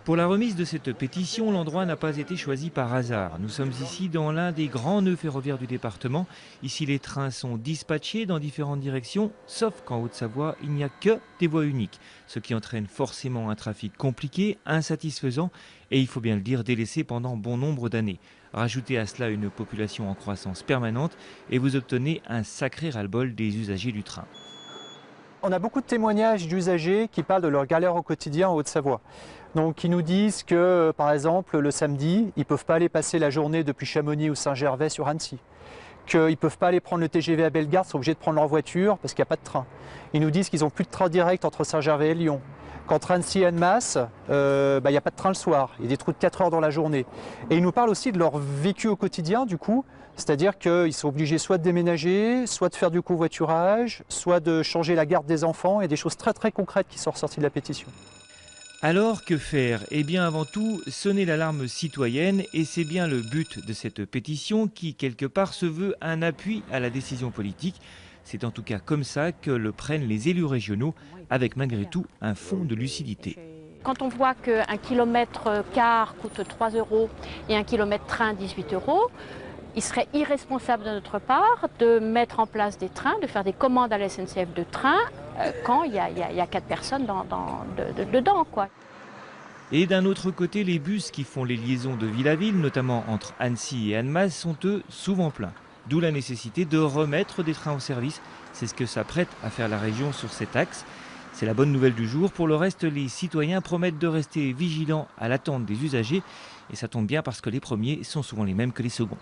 Pour la remise de cette pétition, l'endroit n'a pas été choisi par hasard. Nous sommes ici dans l'un des grands nœuds ferroviaires du département. Ici, les trains sont dispatchés dans différentes directions, sauf qu'en Haute-Savoie, il n'y a que des voies uniques, ce qui entraîne forcément un trafic compliqué, insatisfaisant et, il faut bien le dire, délaissé pendant bon nombre d'années. Rajoutez à cela une population en croissance permanente et vous obtenez un sacré ras-le-bol des usagers du train. On a beaucoup de témoignages d'usagers qui parlent de leurs galères au quotidien en Haute-Savoie. Donc, qui nous disent que, par exemple, le samedi, ils ne peuvent pas aller passer la journée depuis Chamonix ou Saint-Gervais sur Annecy. Qu'ils ne peuvent pas aller prendre le TGV à Bellegarde, ils sont obligés de prendre leur voiture parce qu'il n'y a pas de train. Ils nous disent qu'ils n'ont plus de train direct entre Saint-Gervais et Lyon. Qu'entre Annecy et Annemasse, il n'y a pas de train le soir, il y a des trous de 4 heures dans la journée. Et ils nous parlent aussi de leur vécu au quotidien, du coup, c'est-à-dire qu'ils sont obligés soit de déménager, soit de faire du covoiturage, soit de changer la garde des enfants, et des choses très très concrètes qui sont ressorties de la pétition. Alors, que faire? Eh bien, avant tout, sonner l'alarme citoyenne, et c'est bien le but de cette pétition qui, quelque part, se veut un appui à la décision politique. C'est en tout cas comme ça que le prennent les élus régionaux, avec malgré tout un fond de lucidité. Quand on voit qu'un kilomètre car coûte 3 € et un kilomètre train 18 €, il serait irresponsable de notre part de mettre en place des trains, de faire des commandes à la SNCF de train quand il y a 4 personnes dedans, quoi. Et d'un autre côté, les bus qui font les liaisons de ville à ville, notamment entre Annecy et Annemasse, sont eux souvent pleins. D'où la nécessité de remettre des trains au service. C'est ce que s'apprête à faire la région sur cet axe. C'est la bonne nouvelle du jour. Pour le reste, les citoyens promettent de rester vigilants à l'attente des usagers. Et ça tombe bien parce que les premiers sont souvent les mêmes que les seconds.